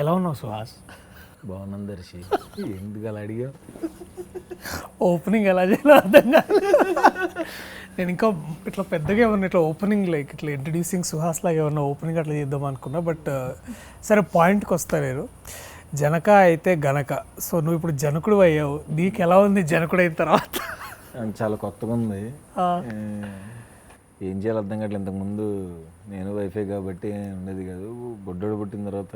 ఎలా ఉన్నావు సుహాస్? బాగున్నాను దర్శి. ఎందుకు అలా అడిగా? ఓపెనింగ్ ఎలా చేయాలో అర్థం కాదు. నేను ఇంకా ఇట్లా పెద్దగా ఏమన్నా ఇట్లా ఓపెనింగ్ లైక్ ఇట్లా ఇంట్రడ్యూసింగ్ సుహాస్ లాగా ఏమన్నా ఓపెనింగ్ అట్లా చేద్దాం అనుకున్నా. బట్ సరే, పాయింట్కి వస్తా నేను. జనక అయితే గనక. సో నువ్వు ఇప్పుడు జనకుడు అయ్యావు, నీకు ఎలా ఉంది జనకుడు అయిన తర్వాత? చాలా కొత్తగా ఉంది. ఏం చేయాలి అర్థం కావట్లేదు. ఇంతకుముందు నేను వైఫై కాబట్టి ఉండేది కాదు. బొడ్డోడు పుట్టిన తర్వాత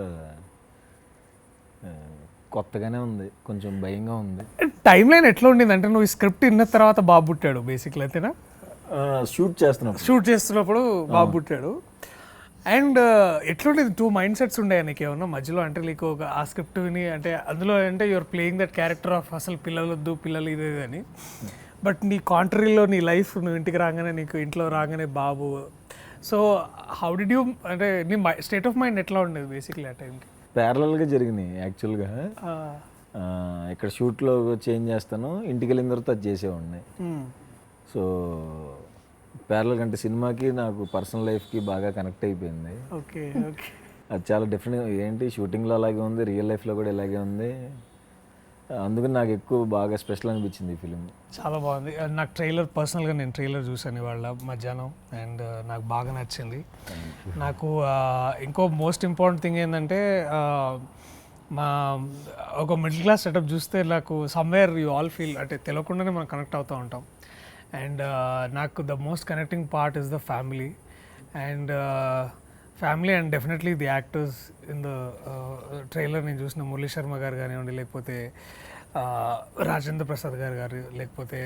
కొత్తగానే ఉంది, కొంచెం భయంగా ఉంది. టైం లైన్ ఎట్లా ఉండింది అంటే, నువ్వు ఈ స్క్రిప్ట్ విన్న తర్వాత బాబు పుట్టాడు బేసిక్లీ, అంతేనా? షూట్ చేస్తున్నప్పుడు బాబు పుట్టాడు. అండ్ ఎట్లుండేది? టూ మైండ్ సెట్స్ ఉండే నీకు ఏమన్నా మధ్యలో? అంటే నీకు ఒక ఆ స్క్రిప్ట్ విని అంటే అందులో అంటే your playing that character of అసలు పిల్లలు వద్దు పిల్లలు ఇదే అని, బట్ నీ కాంట్రీలో నీ లైఫ్, నువ్వు ఇంటికి రాగానే నీకు ఇంట్లో రాగానే బాబు. సో హౌ డిడ్ యూ అంటే నీ స్టేట్ ఆఫ్ మైండ్ ఎట్లా ఉండేది బేసిక్లీ ఆ టైంకి? ప్యారలల్గా జరిగినాయి యాక్చువల్గా. ఇక్కడ షూట్లో చేంజ్ చేస్తాను, ఇంటికి వెళ్ళిన తర్వాత అది చేసేవాడిని. సో ప్యారలల్ అంటే సినిమాకి నాకు పర్సనల్ లైఫ్కి బాగా కనెక్ట్ అయిపోయింది. Okay okay. అది చాలా డిఫరెంట్. ఏంటి షూటింగ్లో అలాగే ఉంది, రియల్ లైఫ్లో కూడా ఇలాగే ఉంది. అందుకని నాకు ఎక్కువ బాగా స్పెషల్ అనిపించింది ఈ ఫిలిం. చాలా బాగుంది. నాకు ట్రైలర్, పర్సనల్గా నేను ట్రైలర్ చూసాను ఇవాళ మధ్యాహ్నం, అండ్ నాకు బాగా నచ్చింది. నాకు ఇంకో మోస్ట్ ఇంపార్టెంట్ థింగ్ ఏంటంటే, మా ఒక మిడిల్ క్లాస్ సెటప్ చూస్తే నాకు సమ్వేర్ యూ ఆల్ ఫీల్ అంటే తెలియకుండానే మనం కనెక్ట్ అవుతూ ఉంటాం. అండ్ నాకు the most connecting part is the family and definitely the actors in the trailer. నేను చూసిన మురళీ శర్మ గారు కానివ్వండి, లేకపోతే రాజేంద్ర ప్రసాద్ గారు లేకపోతే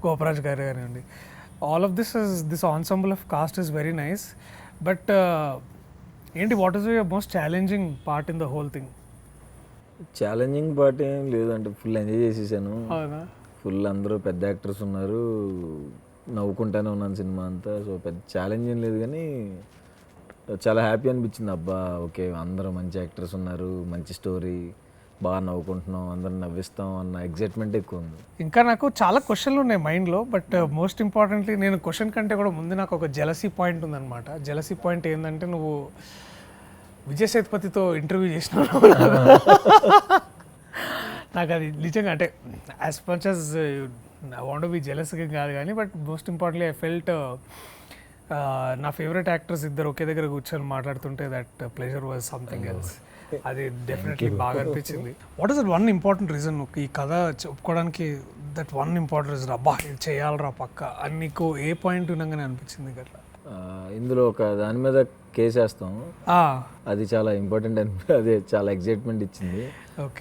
గోపరాజ్ గారు కానివ్వండి, all of this ensemble of cast is very nice. But ఏంటి, what is your most challenging part in the whole thing? Challenging part ఏం లేదంటే ఫుల్ ఎంజాయ్ చేసేసాను. అవునా? ఫుల్ అందరూ పెద్ద యాక్టర్స్ ఉన్నారు, నవ్వుకుంటానే ఉన్నాను సినిమా అంతా. సో పెద్ద ఛాలెంజ్ ఏం లేదు, కానీ చాలా హ్యాపీ అనిపించింది. అబ్బా ఓకే, అందరూ మంచి యాక్టర్స్ ఉన్నారు, మంచి స్టోరీ, బాగా నవ్వుకుంటున్నాం, అందరం నవ్విస్తాం అన్న ఎగ్జైట్మెంట్ ఎక్కువ ఉంది. ఇంకా నాకు చాలా క్వశ్చన్లు ఉన్నాయి మైండ్లో, బట్ మోస్ట్ ఇంపార్టెంట్లీ నేను క్వశ్చన్ కంటే కూడా ముందు నాకు ఒక జెలసీ పాయింట్ ఉందన్నమాట. జెలసీ పాయింట్ ఏంటంటే, నువ్వు విజయ్ సేతుపతితో ఇంటర్వ్యూ చేసినావు. నాకు అది నిజంగా అంటే as much as I want be జెలస్గా కాదు కానీ, but most importantly I felt నా ఫేవరెట్ యాక్టర్స్ ఇద్దరు ఒకే దగ్గర కూర్చొని మాట్లాడుతుంటే that pleasure was something else. అది డెఫినెట్లీ బాగా అనిపించింది. What is that one important reason ఈ కథ చెప్పుకోవడానికి? దట్ వన్ ఇంపార్టెంట్ రీజన్, అబ్బా ఇది చేయాలరా పక్క అని నీకు ఏ పాయింట్ వినగానే అనిపించింది అట్లా? ఇందులో ఒక దాని మీద కేసు వేస్తాం, అది చాలా ఇంపార్టెంట్ అదే చాలా ఎగ్జైట్మెంట్ ఇచ్చింది.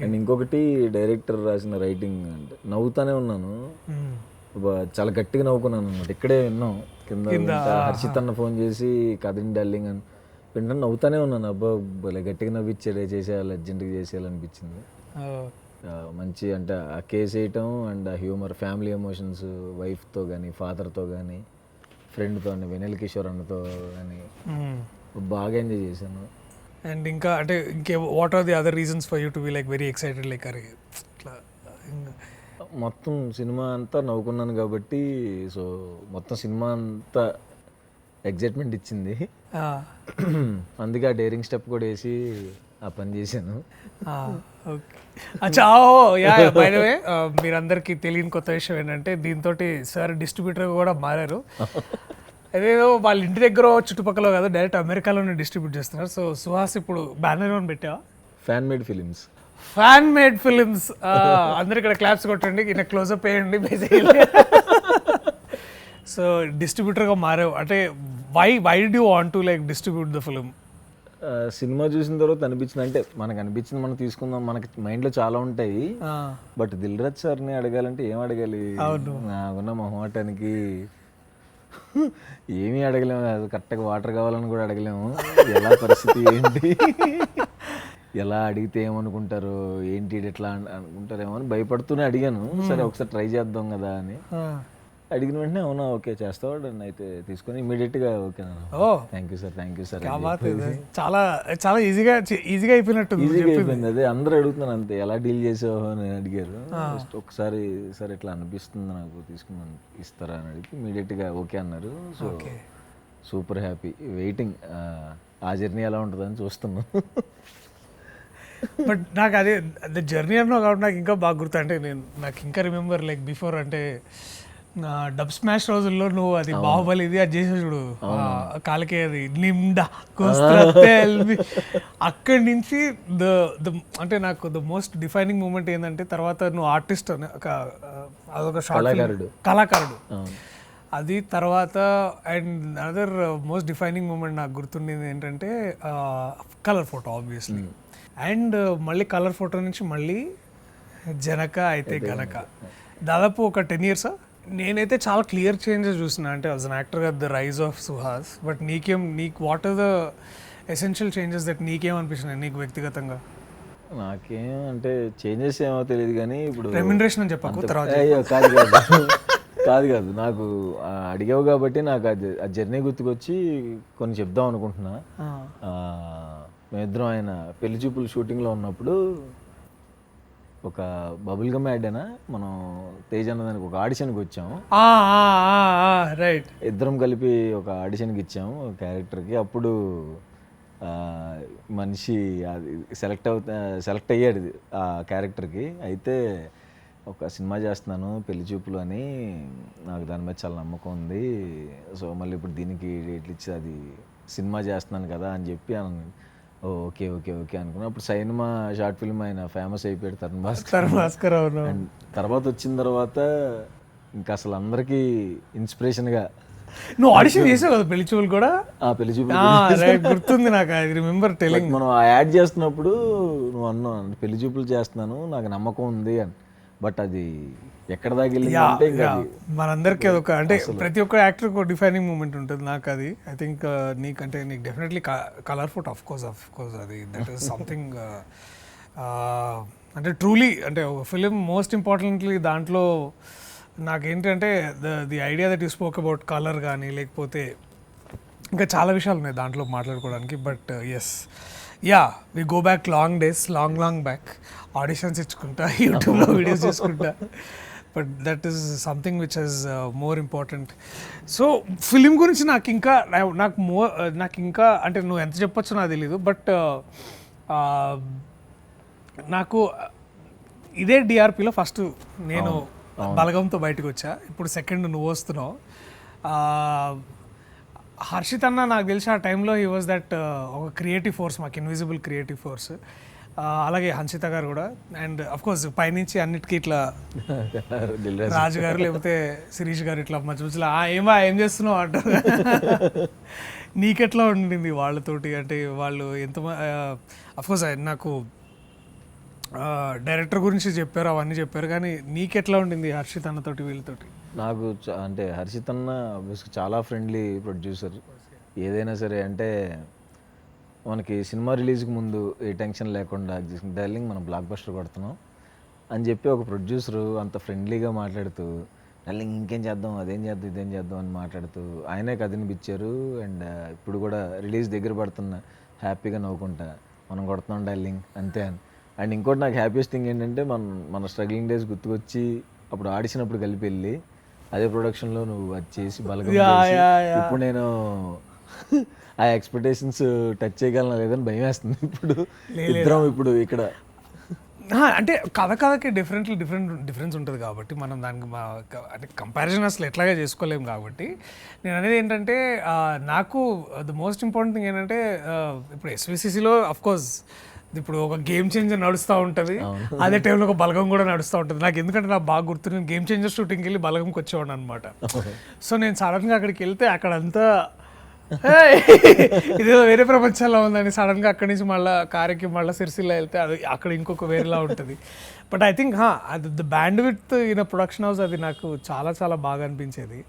అండ్ ఇంకొకటి డైరెక్టర్ రాసిన రైటింగ్, అంటే నవ్వుతానే ఉన్నాను, చాలా గట్టిగా నవ్వుకున్నాను అనమాట. ఇక్కడే విన్నాం కింద హర్షిత్ అన్న ఫోన్ చేసి కథని డార్లింగ్ అని వింటాను, నవ్వుతానే ఉన్నాను. అబ్బా భలే గట్టిగా నవ్విచ్చాడే, చేసేయాలి అర్జెంట్గా చేసేయాలనిపించింది. మంచి అంటే ఆ కేసు వేయటం అండ్ ఆ హ్యూమర్, ఫ్యామిలీ ఎమోషన్స్, వైఫ్తో కానీ ఫాదర్తో కానీ ఫ్రెండ్తో అని వెనెల్ కిషోర్ అన్నతో కానీ బాగా ఎంజాయ్ చేశాను. అండ్ ఇంకా అంటే what are the other reasons for you to be like very excited? Like అరే ఇట్లా మొత్తం సినిమా అంతా నవ్వుకున్నాను కాబట్టి, సో మొత్తం సినిమా అంతా ఎగ్జైట్మెంట్ ఇచ్చింది. అందుకే ఆ డేరింగ్ స్టెప్ కూడా వేసి ఆ పని చేశాను. అచ్చా, బై ద వే మీరందరికీ తెలియని కొత్త విషయం ఏంటంటే, దీంతో సార్ డిస్ట్రిబ్యూటర్ కూడా మారారు. అదేదో వాళ్ళ ఇంటి దగ్గర చుట్టుపక్కల కాదు, డైరెక్ట్ అమెరికాలోనే డిస్ట్రిబ్యూట్ చేస్తున్నారు. సో సుహాస్ ఇప్పుడు బ్యానర్ అని పెట్టావా? Fan made films. Fan made films. అందరు ఇక్కడ క్లాప్స్ కొట్టండి, ఇక్కడ క్లోజప్ వేయండి బేసికలీ. సో డిస్ట్రిబ్యూటర్గా మారావు అంటే, why do you want to like distribute the film? సినిమా చూసిన తర్వాత అనిపించింది, అంటే మనకు అనిపించింది మనం తీసుకుందాం, మనకి మైండ్లో చాలా ఉంటాయి. బట్ దిల్ రాజు సార్ని అడగాలంటే ఏం అడగాలి? నాకున్న మొహమాటానికి ఏమీ అడగలేము. అది కరెక్ట్గా వాటర్ కావాలని కూడా అడగలేము. ఎలా పరిస్థితి ఏంటి, ఎలా అడిగితే ఏమనుకుంటారు, ఏంటి ఎట్లా అనుకుంటారేమో అని భయపడుతూనే అడిగాను. సరే ఒకసారి ట్రై చేద్దాం కదా అని అడిగిన వెంటనే అవునా ఓకే చేస్తావాడు అని అయితే తీసుకొని ఇమీడియట్గా ఓకే థ్యాంక్ యూ సార్. చాలా చాలా ఈజీగా అయిపోయినట్టు. ఈజీగా అయిపోయింది. అదే అందరూ అడుగుతున్నాను అంతే, ఎలా డీల్ చేసావు అని అడిగారు. ఒకసారి సార్ ఇట్లా అనిపిస్తుంది నాకు, తీసుకున్నాను ఇస్తారా అని అడిగి ఇమీడియట్గా ఓకే అన్నారు. So super happy. వెయిటింగ్ ఆ జర్నీ ఎలా ఉంటుందని చూస్తున్నాను. బట్ నాకు అదే జర్నీ అన్నావు కాబట్టి నాకు ఇంకా బాగా గుర్తు. అంటే నాకు ఇంకా రిమెంబర్ లైక్ బిఫోర్ అంటే డబ్ స్మాష్ రోజుల్లో నువ్వు అది బాహుబలి ఇది అది చేసే చూడు కాలకే అది నిండా కోస్తే అక్కడి నుంచి అంటే నాకు ద మోస్ట్ డిఫైనింగ్ మూమెంట్ ఏంటంటే తర్వాత నువ్వు ఆర్టిస్ట్ అదొక షార్ట్ కళాకారుడు అది. తర్వాత and another most defining moment నాకు గుర్తుండేది ఏంటంటే కలర్ ఫోటో ఆబ్వియస్లీ. అండ్ మళ్ళీ కలర్ ఫోటో నుంచి మళ్ళీ జనక అయితే గనక దాదాపు ఒక 10 years. నేనైతే చాలా క్లియర్ చేంజెస్ చూసిన అంటే as an actor the rise of Suhas. But నీకు what are the essential changes that నీకేం అనిపిస్తున్నాయి నీకు వ్యక్తిగతంగా? నాకేం అంటే చేంజెస్ ఏమో తెలియదు కానీ ఇప్పుడు రెమ్యునరేషన్ అని చెప్పకు తర్వాత. కాదు నాకు అడిగావు కాబట్టి నాకు ఆ జర్నీ గుర్తుకొచ్చి కొన్ని చెప్దాం అనుకుంటున్నా. మేమిద్దరం ఆయన పెళ్లి చూపులు షూటింగ్లో ఉన్నప్పుడు ఒక బబుల్ గమ్ యాడేనా మనం తేజ్ అన్నదానికి ఒక ఆడిషన్కి వచ్చాము. రైట్, ఇద్దరం కలిపి ఒక ఆడిషన్కి ఇచ్చాము క్యారెక్టర్కి. అప్పుడు మనిషి అది సెలెక్ట్ అయ్యాడు ఆ క్యారెక్టర్కి. అయితే ఒక సినిమా చేస్తున్నాను పెళ్లి చూపులు అని, నాకు దాని మీద చాలా నమ్మకం ఉంది. సో మళ్ళీ ఇప్పుడు దీనికి డేట్లు ఇచ్చి అది సినిమా చేస్తున్నాను కదా అని చెప్పి ఓకే ఓకే ఓకే అనుకున్నా. అప్పుడు సినిమా షార్ట్ ఫిల్మ్ ఆయన ఫేమస్ అయిపోయాడు తరుణ్ భాస్కర్. అండ్ తర్వాత వచ్చిన తర్వాత ఇంకా అసలు అందరికీ ఇన్స్పిరేషన్గా. నువ్వు ఆడిషన్ చేసావు కదా పెళ్లి చూపులు కూడా? పెళ్లి చూపులు గుర్తుంది నాకు, ఐ రిమెంబర్ టెలింగ్. మనం ఆ యాడ్ చేస్తున్నప్పుడు నువ్వు అన్నావు పెళ్లి చూపులు చేస్తున్నాను నాకు నమ్మకం ఉంది అని. బట్ అది ఎక్కడ దాకా మనందరికీ అదొక అంటే ప్రతి ఒక్క యాక్టర్కి ఒక డిఫైనింగ్ మూమెంట్ ఉంటుంది. నాకు అది ఐ థింక్ నీకు definitely Colour Photo of course అది దట్ ఈస్ సంథింగ్ అంటే ట్రూలీ అంటే ఒక ఫిలిం మోస్ట్ ఇంపార్టెంట్లీ దాంట్లో నాకేంటంటే the idea that you spoke about colour కానీ లేకపోతే ఇంకా చాలా విషయాలు ఉన్నాయి దాంట్లో మాట్లాడుకోవడానికి. But as we go back long days, long back auditions ఇచ్చుకుంటా, యూట్యూబ్లో వీడియోస్ చేసుకుంటా. But that is something which is more important. So film గురించి నాకు ఇంకా అంటే నువ్వు ఎంత చెప్పొచ్చో నాకు తెలీదు. బట్ నాకు ఇదే డిఆర్పిలో ఫస్ట్ నేను బలగంతో బయటకు వచ్చా, ఇప్పుడు సెకండ్ నువ్వు వస్తున్నావు. హర్షిత్ అన్న నాకు తెలిసి ఆ టైంలో హీ వాజ్ దట్ ఒక క్రియేటివ్ ఫోర్స్, మాకు ఇన్విజిబుల్ క్రియేటివ్ ఫోర్స్. అలాగే హన్షిత గారు కూడా. అండ్ అఫ్ కోర్స్ పైనుంచి అన్నిటికీ ఇట్లా రాజు గారు లేకపోతే శిరీష్ గారు ఇట్లా మధ్య మధ్యలో ఏం చేస్తున్నావు అంటారు. నీకెట్లా ఉండింది వాళ్ళతోటి? అంటే వాళ్ళు ఎంత అఫ్ కోర్స్ నాకు డైరెక్టర్ గురించి చెప్పారు, అవన్నీ చెప్పారు, కానీ నీకెట్లా ఉండింది హర్షిత్ అన్నతోటి వీళ్ళతోటి? నాకు అంటే హర్షిత్ అన్న చాలా ఫ్రెండ్లీ ప్రొడ్యూసర్. ఏదైనా సరే అంటే మనకి సినిమా రిలీజ్కి ముందు ఏ టెన్షన్ లేకుండా డార్లింగ్ మనం బ్లాక్ బస్టర్ కొడుతున్నాం అని చెప్పి ఒక ప్రొడ్యూసరు అంత ఫ్రెండ్లీగా మాట్లాడుతూ డార్లింగ్ ఇంకేం చేద్దాం అదేం చేద్దాం ఇదేం చేద్దాం అని మాట్లాడుతూ ఆయనే కథనిపించారు. అండ్ ఇప్పుడు కూడా రిలీజ్ దగ్గర పడుతున్న హ్యాపీగా నవ్వుకుంటా మనం కొడుతున్నాం డార్లింగ్ అంతే అని. అండ్ ఇంకోటి నాకు హ్యాపీయెస్ట్ థింగ్ ఏంటంటే మన స్ట్రగ్లింగ్ డేస్ గుర్తుకొచ్చి అప్పుడు ఆడిషనప్పుడు కలిపి వెళ్ళి అదే ప్రొడక్షన్లో నువ్వు అది చేసి బలగం ఇప్పుడు నేను ఆ ఎక్స్పెక్టేషన్స్ టచ్ చేయగలనా లేదని భయం వేస్తుంది. ఇప్పుడు ఇద్దరం ఇప్పుడు ఇక్కడ అంటే కథకి డిఫరెన్స్ ఉంటుంది కాబట్టి మనం దానికి అంటే కంపారిజన్ అసలు ఎట్లాగా చేసుకోలేము. కాబట్టి నేను అనేది ఏంటంటే నాకు ద మోస్ట్ ఇంపార్టెంట్ థింగ్ ఏంటంటే ఇప్పుడు ఎస్విసిసిలో అఫ్కోర్స్ ఇప్పుడు ఒక గేమ్ చేంజర్ నడుస్తూ ఉంటుంది, అదే టైంలో ఒక బలగం కూడా నడుస్తూ ఉంటుంది. నాకు ఎందుకంటే నాకు బాగా గుర్తు, నేను గేమ్ చేంజర్ షూటింగ్కి వెళ్ళి బలగంకి వచ్చేవాడు అనమాట. సో నేను సడన్గా అక్కడికి వెళ్తే అక్కడంతా ఇదేదో వేరే ప్రపంచంలో ఉందని సడన్గా అక్కడి నుంచి మళ్ళీ కారుకి మళ్ళీ సిరిసిల్ల వెళ్తే అది అక్కడ ఇంకొక వేరేలా ఉంటుంది. బట్ ఐ థింక్ అది the band with in production house అది నాకు చాలా చాలా బాగా అనిపించేది.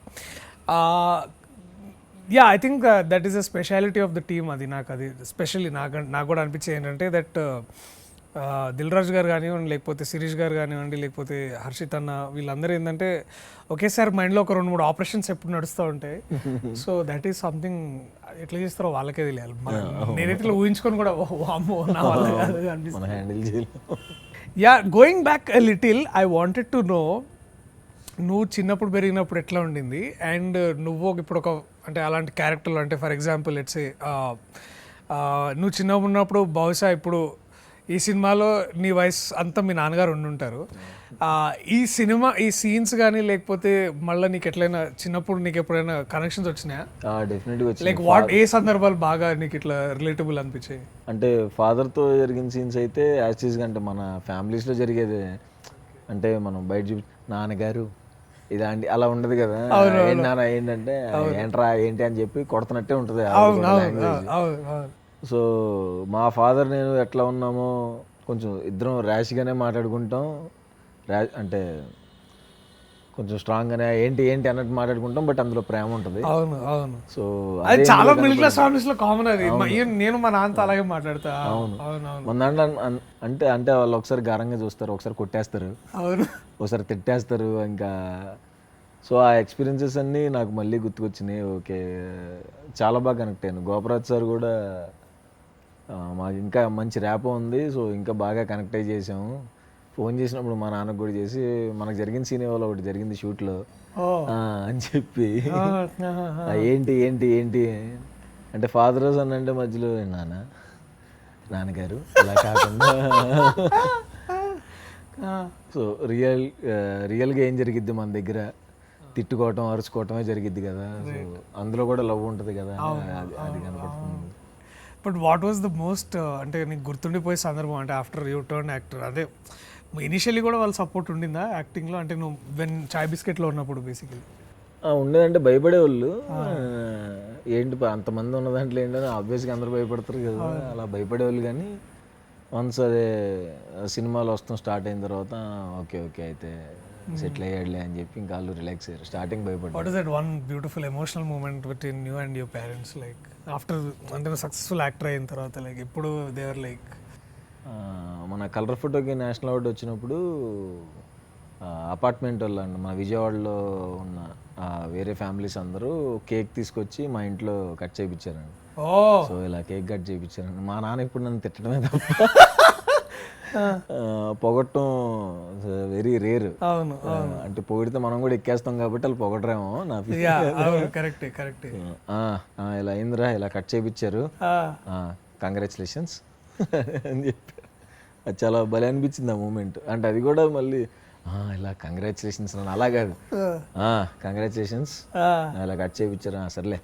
I think that is a speciality of the team. అది స్పెషల్లీ నాకు కూడా అనిపించేది ఏంటంటే దట్ దిల్ రాజు గారు కానివ్వండి, లేకపోతే శిరీష్ గారు కానివ్వండి, లేకపోతే హర్షిత్ అన్న, వీళ్ళందరూ ఏంటంటే ఒకేసారి మైండ్లో ఒక 2-3 ఆపరేషన్స్ ఎప్పుడు నడుస్తూ ఉంటాయి. సో దట్ ఈస్ సంథింగ్ ఎట్లా చేస్తారో వాళ్ళకే తెలియాలి. నేనైతే ఊహించుకొని కూడా అమ్మో నా వల్ల కాదు అనిపిస్తుంది. Going back a little, I wanted to know నువ్వు చిన్నప్పుడు పెరిగినప్పుడు ఎట్లా ఉండింది, అండ్ నువ్వు ఇప్పుడు ఒక అంటే అలాంటి క్యారెక్టర్లు అంటే ఫర్ ఎగ్జాంపుల్ లెట్స్ సే నువ్వు చిన్నగా ఉన్నప్పుడు బహుశా ఇప్పుడు ఈ సినిమాలో నీ వయసు అంతా మీ నాన్నగారు ఉండుంటారు. ఈ సినిమా ఈ సీన్స్ కానీ లేకపోతే మళ్ళీ నీకు ఎట్లయినా చిన్నప్పుడు నీకు ఎప్పుడైనా కనెక్షన్స్ వచ్చినాయా? డెఫినెట్గా వచ్చింది. లైక్ ఏ సందర్భాలు బాగా నీకు ఇట్లా రిలేటబుల్ అనిపించాయి? అంటే ఫాదర్తో జరిగిన సీన్స్ అయితే యాక్చువల్గా అంటే మన ఫ్యామిలీస్లో జరిగేది. అంటే మనం బయట నాన్నగారు ఇలాంటి అలా ఉండదు కదా, ఏంటి నాన్న ఏంటంటే ఏంట్రా ఏంటి అని చెప్పి కొడుతున్నట్టే ఉంటుంది. సో మా ఫాదర్ నేను ఎట్లా ఉన్నామో కొంచెం ఇద్దరం ర్యాష్గానే మాట్లాడుకుంటాం, అంటే కొంచెం స్ట్రాంగ్గానే ఏంటి ఏంటి అన్నట్టు మాట్లాడుకుంటాం, బట్ అందులో ప్రేమ ఉంటుంది. అవును అవును. సో అది చాలా మిడిల్ క్లాస్ ఫ్యామిలీస్ లో కామన్. అది నేను మా నాన్నతో అలాగే మాట్లాడతా. అవును. మన దాంట్లో అంటే అంటే వాళ్ళు ఒకసారి గారంగా చూస్తారు, ఒకసారి కొట్టేస్తారు, అవును, ఒకసారి తిట్టేస్తారు. ఇంకా సో ఆ ఎక్స్పీరియన్సెస్ అన్నీ నాకు మళ్ళీ గుర్తుకొచ్చినాయి. ఓకే, చాలా బాగా కనెక్ట్ అయ్యాను. గోపరాజ్ సార్ కూడా మాకు ఇంకా మంచి ర్యాప్ ఉంది, సో ఇంకా బాగా కనెక్ట్ అయ్యి చేసాము. ఫోన్ చేసినప్పుడు మా నాన్నకు కూడా చేసి మనకు జరిగిన సీన్ ఇవాళ ఒకటి జరిగింది షూట్లో అని చెప్పి ఏంటి ఏంటి ఏంటి అంటే ఫాదర్ సన్ అంటే మధ్యలో నాన్నగారు ఇలా కాకుండా సో రియల్గా ఏం జరిగిద్ది మన దగ్గర, తిట్టుకోవటం అరుచుకోవటమే జరిగిద్ది కదా, సో అందులో కూడా లవ్ ఉంటుంది కదా, అది కనపడుతుంది. But what was the most అంటే నీకు గుర్తుండిపోయే సందర్భం అంటే ఆఫ్టర్ యూ టర్న్ యాక్టర్? అదే ఇనిషియల్లీ కూడా వాళ్ళ సపోర్ట్ ఉండిందా యాక్టింగ్లో? అంటే నువ్వు వెన్ చాయ్ బిస్కెట్లో ఉన్నప్పుడు బేసికలీ ఉండేదంటే భయపడేవాళ్ళు. ఏంటి అంతమంది ఉన్న దాంట్లో ఏంటని ఆబ్వియస్గా అందరూ భయపడతారు కదా, అలా భయపడేవాళ్ళు. కానీ వన్స్ అదే సినిమాలు వస్తాం స్టార్ట్ అయిన తర్వాత ఓకే ఓకే అయితే సెటిల్ అయ్యాడులే అని చెప్పి ఇంకా వాళ్ళు రిలాక్స్ అయ్యారు. స్టార్టింగ్ భయపడ్డారు. What is that one beautiful emotional movement between you and your parents like after అంటే సక్సెస్ఫుల్ యాక్టర్ అయిన తర్వాత? లైక్ ఎప్పుడు దేవర్ లైక్ మన కలర్ ఫోటోకి నేషనల్ అవార్డు వచ్చినప్పుడు అపార్ట్మెంట్ వాళ్ళు అండి మా విజయవాడలో ఉన్న వేరే ఫ్యామిలీస్ అందరూ కేక్ తీసుకొచ్చి మా ఇంట్లో కట్ చేయించారండి. సో ఇలా కేక్ కట్ చేయించారండి. మా నాన్న ఇప్పుడు నన్ను తిట్టడమే తప్ప పొగట్టం వెరీ రేర్. అవును, అంటే పొగిడితే మనం కూడా ఎక్కేస్తాం కాబట్టి వాళ్ళు పొగడరేమో నా కరెక్ట్ కరెక్ట్. ఇలా అయిందిరా, ఇలా కట్ చేయించారు, కంగ్రాచులేషన్స్ అని చెప్పి అది చాలా భలే అనిపించింది ఆ మూమెంట్. అంటే అది కూడా మళ్ళీ ఇలా కంగ్రాచులేషన్స్ అని అలా కాదు, కంగ్రాచులేషన్స్ ఇలా కట్ చేయించారు, సర్లే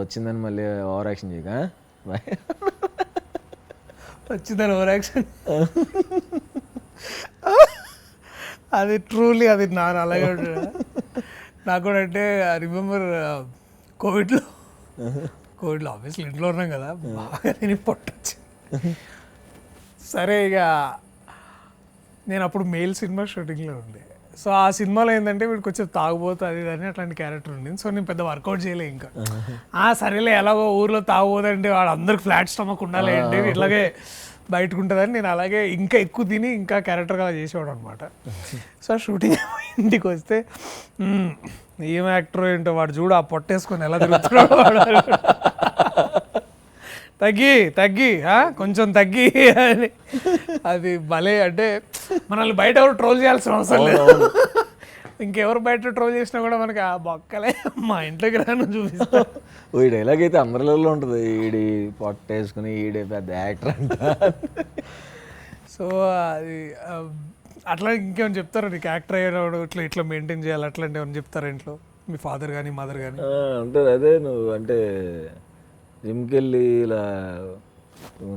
వచ్చిందని మళ్ళీ ఓవర్ యాక్షన్ చేయక బాయ్ వచ్చిందని ఓవర్ యాక్షన్. అది ట్రూలీ అది నాన్న అలాగే ఉంటాడు. నాకు కూడా అంటే ఐ రిమెంబర్ కోవిడ్లో ఆబ్వియస్లీ ఇంట్లో ఉన్నాం కదా, బాగా నేను పొట్టొచ్చి సరే ఇక నేను అప్పుడు మెయిల్ సినిమా షూటింగ్లో ఉండే. సో ఆ సినిమాలో ఏంటంటే వీడికి కొంచెం తాగుబోతు అది అని అట్లాంటి క్యారెక్టర్ ఉండింది. సో నేను పెద్ద వర్కౌట్ చేయలే. ఇంకా సరేలే ఎలాగో ఊర్లో తాగుబోదంటే వాడు అందరికి ఫ్లాట్ స్టమక్ ఉండాలి అంటే ఇట్లాగే బయటకు ఉంటుందని నేను అలాగే ఇంకా ఎక్కువ తిని ఇంకా క్యారెక్టర్గా చేసేవాడు అనమాట. సో షూటింగ్ ఇంటికి వస్తే ఏం యాక్టర్ ఏంటో వాడు చూడు ఆ పొట్టేసుకొని ఎలా తిరుగుతున్నాడు వాడు, తగ్గి కొంచెం తగ్గి అని. అది భలే అంటే మనల్ని బయట ఎవరు ట్రోల్ చేయాల్సిన అవసరం లేదు. ఇంకెవరు బయట ట్రోల్ చేసినా కూడా మనకి ఆ బొక్కలే మా ఇంట్లోకి రాను చూపిస్తా. ఈ డైలాగ్ అయితే అందరిలో ఉంటుంది, ఈడి పొట్టేసుకుని ఈడే పెద్ద యాక్టర్ అంట. సో అది అట్లా ఇంకేమైనా చెప్తారా నీకు యాక్టర్ అయ్యేవాడు ఇట్లా మెయింటైన్ చేయాలి అట్లాంటి ఏమైనా చెప్తారా ఇంట్లో మీ ఫాదర్ కానీ మదర్ కానీ? అంటే అదే నువ్వు అంటే జిమ్కి వెళ్ళి ఇలా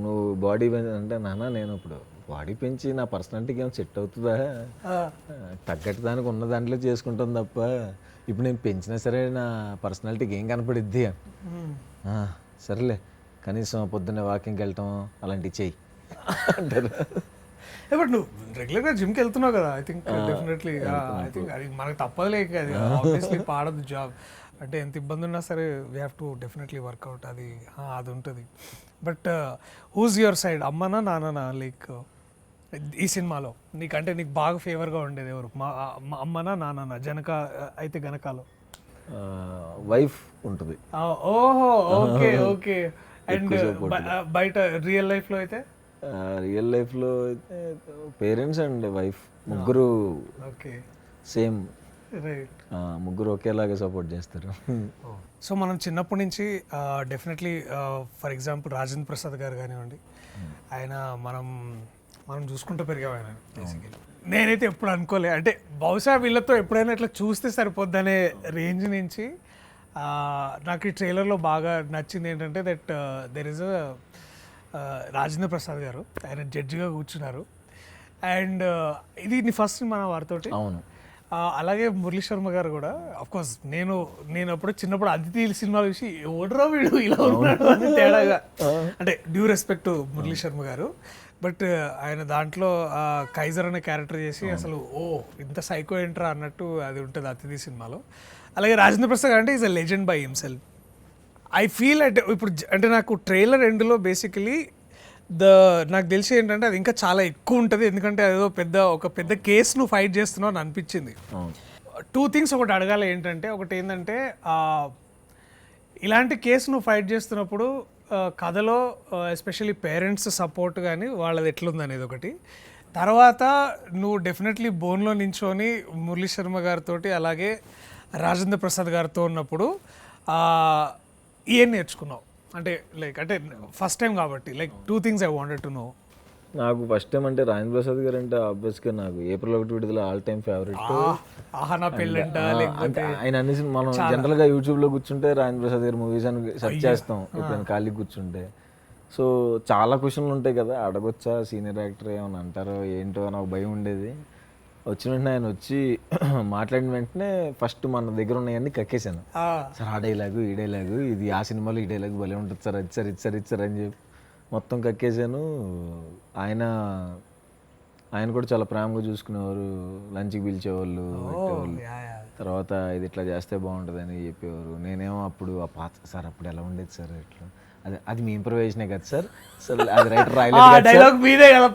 నువ్వు బాడీ అంటే నాన్న నేను ఇప్పుడు బాడీ పెంచి నా పర్సనాలిటీకి ఏమైనా సెట్ అవుతుందా, తగ్గట్టు దానికి ఉన్న దాంట్లో చేసుకుంటాను తప్ప ఇప్పుడు నేను పెంచినా సరే నా పర్సనాలిటీకి ఏం కనపడిద్ది సరేలే కనీసం పొద్దున్నే వాకింగ్కి వెళ్ళటం అలాంటివి చెయ్యి అంటారు. బట్ నువ్వు రెగ్యులర్గా జిమ్కి వెళ్తున్నావు కదా, I think definitely I think అది మనకు తప్పదులే. అది ఆబ్వియస్లీ పాడదు జాబ్ అంటే ఎంత ఇబ్బంది ఉన్నా సరే we have to definitely work out, అది ఉంటుంది. బట్ హూజ్ యువర్ సైడ్, అమ్మనా నాన్ననా? లైక్ ఈ సినిమాలో నీకంటే నీకు బాగా ఫేవర్గా ఉండేది ఎవరు, మా అమ్మనా నాన్ననా? జనక అయితే గనకాలో వైఫ్ ఉంటుంది. ఓహో ఓకే ఓకే. అండ్ బయట రియల్ లైఫ్లో అయితే? రియల్ లైఫ్లో అయితే పేరెంట్స్ అండ్ వైఫ్ ముగ్గురు ఓకే సేమ్, రైట్, ముగ్గురు ఒకేలాగా సపోర్ట్ చేస్తారు. సో మనం చిన్నప్పటి నుంచి definitely for example Rajendra Prasad గారు కానివ్వండి, ఆయన మనం చూసుకుంటూ పెరిగాం ఆయన బేసికలీ. నేనైతే ఎప్పుడు అనుకోలే, అంటే బహుశా వీళ్ళతో ఎప్పుడైనా ఇట్లా చూస్తే సరిపోద్దనే రేంజ్ నుంచి నాకు ఈ ట్రైలర్లో బాగా నచ్చింది ఏంటంటే that there is Rajendra Prasad గారు, ఆయన జడ్జిగా కూర్చున్నారు. అండ్ ఇది ఫస్ట్ మన వారితోటి. అవును. అలాగే మురళీ శర్మ గారు కూడా అఫ్ కోర్స్ నేను అప్పుడు చిన్నప్పుడు అతిథి సినిమా చూసి ఎవడరా వీడు ఇలా ఉన్నాడు అని తేడాగా, అంటే డ్యూ రెస్పెక్ట్ మురళీ శర్మ గారు, బట్ ఆయన దాంట్లో కైజర్ అనే క్యారెక్టర్ చేసి అసలు ఇంత సైకో ఏంట్రా అన్నట్టు అది ఉంటుంది అతిథి సినిమాలో. అలాగే రాజేంద్ర ప్రసాద్ అంటే is a legend by himself. I feel అంటే ఇప్పుడు అంటే నాకు ట్రైలర్ ఎండ్లో బేసికలీ నాకు తెలిసి ఏంటంటే అది ఇంకా చాలా ఎక్కువ ఉంటుంది, ఎందుకంటే అదేదో ఒక పెద్ద కేసును ఫైట్ చేస్తున్నావు అని అనిపించింది. 2 things ఒకటి అడగాలి ఏంటంటే, ఒకటి ఏంటంటే ఇలాంటి కేసును ఫైట్ చేస్తున్నప్పుడు కథలో ఎస్పెషల్లీ పేరెంట్స్ సపోర్ట్ కానీ వాళ్ళది ఎట్లుంది అనేది ఒకటి. తర్వాత నువ్వు డెఫినెట్లీ బోన్లో నించొని మురళీ శర్మ గారితో అలాగే రాజేంద్ర ప్రసాద్ గారితో ఉన్నప్పుడు ఏం నేర్చుకున్నావు? అంటే లైక్ అంటే ఫస్ట్ టైం కాబట్టి like 2 things I wanted to know. నాకు ఫస్ట్ టైం అంటే రాజేంద్ర ప్రసాద్ గారు అంటే ఆబ్వియస్గా నాకు ఏప్రిల్ 1 విడుదల ఆల్ టైమ్ ఫేవరెట్. ఆహనా పెళ్ళంట అంటే ఆయన అన్ని మనం జనరల్గా యూట్యూబ్లో కూర్చుంటే రాజేంద్ర ప్రసాద్ గారి మూవీస్ అని సెర్చ్ చేస్తాం ఎప్పుడైనా ఖాళీ కూర్చుంటే. సో చాలా క్వశ్చన్లు ఉంటాయి కదా, అడగొచ్చా సీనియర్ యాక్టర్ ఏమైనా అంటారో ఏంటో అని ఒక భయం ఉండేది. వచ్చిన వెంటనే ఆయన వచ్చి మాట్లాడిన వెంటనే ఫస్ట్ మన దగ్గర ఉన్నాయన్నీ కక్కేశాను. సార్ ఆ డైలాగు ఈ డైలాగు ఇది ఆ సినిమాలో ఈ డైలాగు భలే ఉంటుంది సార్, అది సార్ ఇది సార్ ఇది సార్ అని చెప్పి మొత్తం కక్కేశాను. ఆయన కూడా చాలా ప్రేమగా చూసుకునేవారు, లంచ్కి పిలిచేవాళ్ళు, పెట్టేవాళ్ళు. తర్వాత ఇది ఇట్లా చేస్తే బాగుంటుంది అని చెప్పేవారు. నేనేమో అప్పుడు ఆ పాత సార్ అప్పుడు ఎలా ఉండేది సార్ ఇట్లా, అది మీ ఇంప్రూవైజేషనే కదా సార్, సార్ అది రైటర్ రాయలేదు మీదే కదా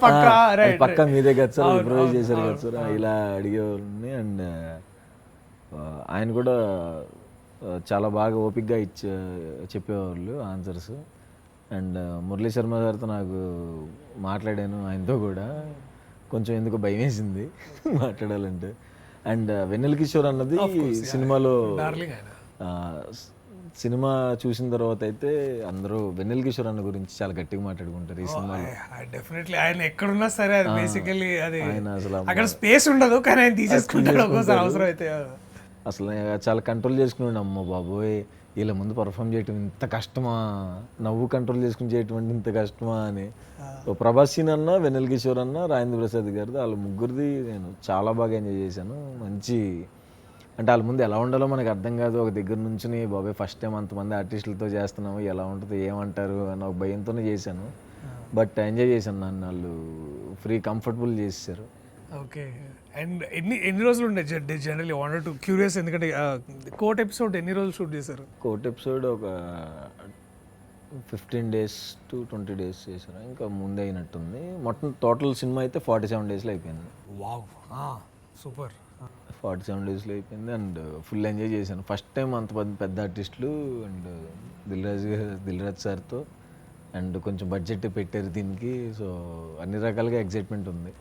పక్కా మీదే కదా సార్, ఇంప్రూవైజ్ చేశారు కదా సార్ ఇలా అడిగేవాళ్ళని. అండ్ ఆయన కూడా చాలా బాగా ఓపిక్గా చెప్పేవాళ్ళు ఆన్సర్స్. అండ్ మురళీ శర్మ గారితో నాకు మాట్లాడాను, ఆయనతో కూడా కొంచెం ఎందుకు భయం వేసింది మాట్లాడాలంటే. అండ్ వెన్నెల కిషోర్ అన్నది సినిమాలో సినిమా చూసిన తర్వాత అయితే అందరూ వెన్నెల కిషోర్ అన్న గురించి చాలా గట్టిగా మాట్లాడుకుంటారు ఈ సినిమాలో. డెఫినెట్లీ ఆయన ఎక్కడున్నా సరే అది బేసికల్లీ అది అక్కడ స్పేస్ ఉండదు, కానీ ఆయన తీసేసుకుంటాడు ఒక్కోసారి అవసరం అయితే. అసలు చాలా కంట్రోల్ చేసుకున్నాడు. అమ్మ బాబోయ్ వీళ్ళ ముందు పర్ఫామ్ చేయటం ఇంత కష్టమా, నవ్వు కంట్రోల్ చేసుకుని చేయటం అంటే ఇంత కష్టమా అని. ప్రభాస్ సీన్ అన్న, వెన్నెల కిషోర్ అన్న, రాజేంద్ర ప్రసాద్ గారిది వాళ్ళ ముగ్గురిది నేను చాలా బాగా ఎంజాయ్ చేశాను. మంచి అంటే వాళ్ళ ముందు ఎలా ఉండాలో మనకు అర్థం కాదు, ఒక దగ్గర నుంచి బాబాయ్ ఫస్ట్ టైం అంతమంది ఆర్టిస్టులతో చేస్తున్నాము ఎలా ఉంటుంది ఏమంటారు అని ఒక భయంతోనే చేశాను. బట్ ఎంజాయ్ చేశాను, నన్ను వాళ్ళు ఫ్రీ కంఫర్టబుల్ చేశారు. ఓకే. అండ్ ఎన్ని రోజులు ఉండే జనరల్లీ వాంటెడ్ టు క్యూరియస్, ఎందుకంటే కోర్ట్ ఎపిసోడ్ ఎన్ని రోజులు షూట్ చేశారు? కోర్ట్ ఎపిసోడ్ ఒక 15 days to 20 days చేశారు, ఇంకా ముందే అయినట్టుంది. మొత్తం టోటల్ సినిమా అయితే 47 daysలో అయిపోయింది. Wow, super. 47 daysలో అయిపోయింది. అండ్ ఫుల్ ఎంజాయ్ చేశాను. ఫస్ట్ టైం అంత పెద్ద ఆర్టిస్టులు అండ్ దిల్రాజ్ సార్తో అండ్ కొంచెం బడ్జెట్ పెట్టారు దీనికి. సో అన్ని రకాలుగా ఎగ్జైట్మెంట్ ఉంది.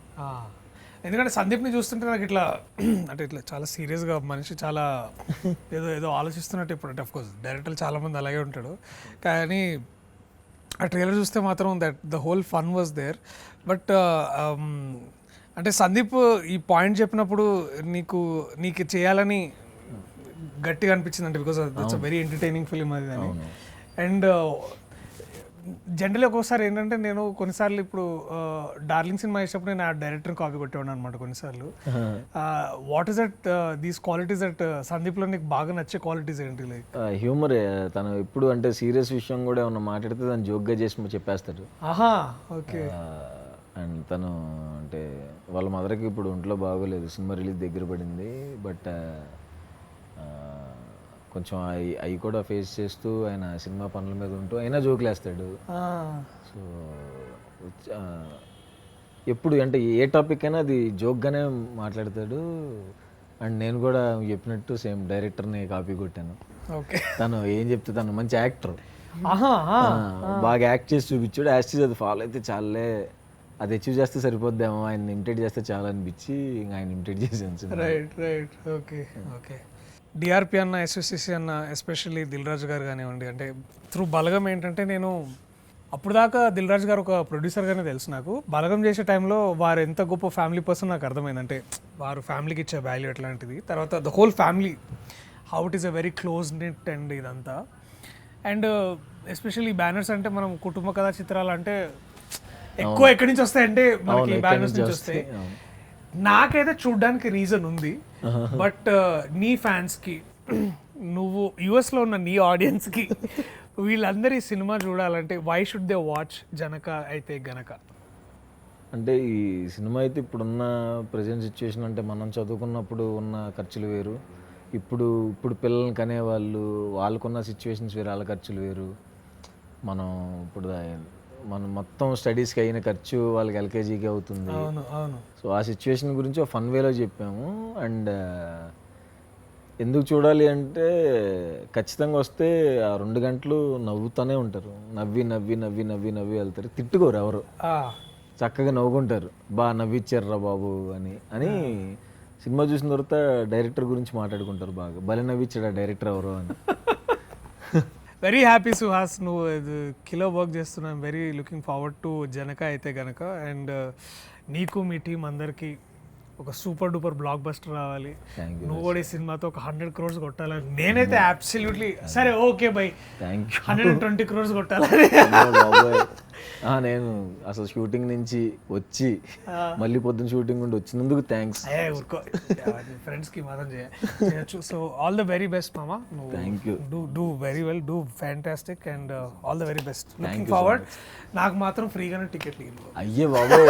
ఎందుకంటే సందీప్ని చూస్తుంటే నాకు ఇట్లా అంటే ఇట్లా చాలా సీరియస్గా మనిషి, చాలా ఏదో ఆలోచిస్తున్నట్టు. ఇప్పుడు అంటే అఫ్కోర్స్ డైరెక్టర్లు చాలామంది అలాగే ఉంటాడు, కానీ ఆ ట్రైలర్ చూస్తే మాత్రం that the whole fun was there. But అంటే సందీప్ ఈ పాయింట్ చెప్పినప్పుడు నీకు చేయాలని గట్టిగా అనిపించింది అంటే, because that's a very entertaining film అది అని. అండ్ జనరల్లీ ఒక్కోసారి ఏంటంటే నేను కొన్నిసార్లు ఇప్పుడు డార్లింగ్ సినిమా చేసినప్పుడు నేను ఆ డైరెక్టర్ కాపీ కొట్టేవాడు అనమాట కొన్నిసార్లు. What is that these qualities that సందీప్లో నీకు బాగా నచ్చే క్వాలిటీస్ ఏంటి? లైక్ హ్యూమర్, తను ఎప్పుడు అంటే సీరియస్ విషయం కూడా ఏమన్నా మాట్లాడితే దాన్ని జోక్గా చేసి చెప్పేస్తాడు. ఓకే. అండ్ తను అంటే వాళ్ళ మదర్కి ఇప్పుడు ఒంట్లో బాగోలేదు, సినిమా రిలీజ్ దగ్గర పడింది. బట్ కొంచెం అవి కూడా ఫేస్ చేస్తూ ఆయన సినిమా పనుల మీద ఉంటూ అయినా జోకులు వేస్తాడు. సో ఎప్పుడు అంటే ఏ టాపిక్ అయినా అది జోక్గానే మాట్లాడతాడు. అండ్ నేను కూడా చెప్పినట్టు సేమ్ డైరెక్టర్ని కాపీ కొట్టాను. తను ఏం చెప్తే తను మంచి యాక్టర్, బాగా యాక్ట్ చేసి చూపించాడు. యాక్చువల్లీ అది ఫాలో అయితే చాలే, అది అచీవ్ చేస్తే సరిపోద్దేమో, ఆయన ఇమిటేట్ చేస్తే చాలా అనిపించి ఇంకా ఆయన ఇమిటేట్ చేశాను. రైట్. ఓకే. డిఆర్పి అన్న, ఎస్ఎస్సిసి అన్న, ఎస్పెషల్లీ దిల్ రాజు గారు కానివ్వండి, అంటే త్రూ బలగం ఏంటంటే నేను అప్పుడు దాకా దిల్ రాజు గారు ఒక ప్రొడ్యూసర్గానే తెలుసు నాకు. బలగం చేసే టైంలో వారు ఎంత గొప్ప ఫ్యామిలీ పర్సన్ నాకు అర్థమైంది. అంటే వారు ఫ్యామిలీకి ఇచ్చే వాల్యూ ఎట్లాంటిది, తర్వాత the whole family how it is a very close knit and ఇదంతా. అండ్ ఎస్పెషల్లీ బ్యానర్స్ అంటే మనం కుటుంబ కథా చిత్రాలు అంటే ఎక్కువ ఎక్కడి నుంచి వస్తాయంటే మనకి బ్యానర్స్ నుంచి వస్తాయి. నాకైతే చూడడానికి రీజన్ ఉంది, బట్ నీ ఫ్యాన్స్కి, నువ్వు యుఎస్లో ఉన్న నీ ఆడియన్స్కి వీళ్ళందరి సినిమా చూడాలంటే why should they watch Janaka Aithe Ganaka? అంటే ఈ సినిమా అయితే ఇప్పుడున్న ప్రజెంట్ సిచ్యువేషన్, అంటే మనం చదువుకున్నప్పుడు ఉన్న ఖర్చులు వేరు, ఇప్పుడు పిల్లల్ని కనేవాళ్ళు వాళ్ళకున్న సిచ్యువేషన్స్ వేరు, వాళ్ళ ఖర్చులు వేరు. మనం ఇప్పుడు మనం మొత్తం స్టడీస్కి అయిన ఖర్చు వాళ్ళకి ఎల్కేజీకి అవుతుంది. సో ఆ సిచ్యువేషన్ గురించి ఒక ఫన్ వేలో చెప్పాము. అండ్ ఎందుకు చూడాలి అంటే ఖచ్చితంగా వస్తే ఆ 2 గంటలు నవ్వుతూనే ఉంటారు, నవ్వి నవ్వి నవ్వి నవ్వి నవ్వి వెళ్తారు, తిట్టుకోరు ఎవరు, చక్కగా నవ్వుకుంటారు, నవ్విచ్చారురా బాబు అని సినిమా చూసిన తర్వాత డైరెక్టర్ గురించి మాట్లాడుకుంటారు, బాగా భలే నవ్విచ్చాడు ఆ డైరెక్టర్ ఎవరు అని. వెరీ హ్యాపీ సుహాస్, నువ్వు కిలో వర్క్ చేస్తున్నావు. Very looking forward to Janaka Aithe గనక. అండ్ నీకు మీ టీం అందరికీ ఒక సూపర్ డూపర్ బ్లాక్ బస్టర్ రావాలి. నువ్వు కూడా ఈ సినిమాతో ఒక 100 crores కొట్టాలని నేనైతే అబ్సల్యూట్లీ, సరే ఓకే బై, 120 crores కొట్టాలని. నేను అసలు షూటింగ్ నుంచి వచ్చి మళ్ళీ పొద్దున్న షూటింగ్ ఉండి వచ్చినందుకు థ్యాంక్స్. ఫ్రెండ్స్కి మాత్రం చేయొచ్చు. So all the very best మామా. Thank you. Do very well, do fantastic and all the very best. Looking forward. నాకు మాత్రం ఫ్రీగానే టికెట్లు అయ్యే బాబు.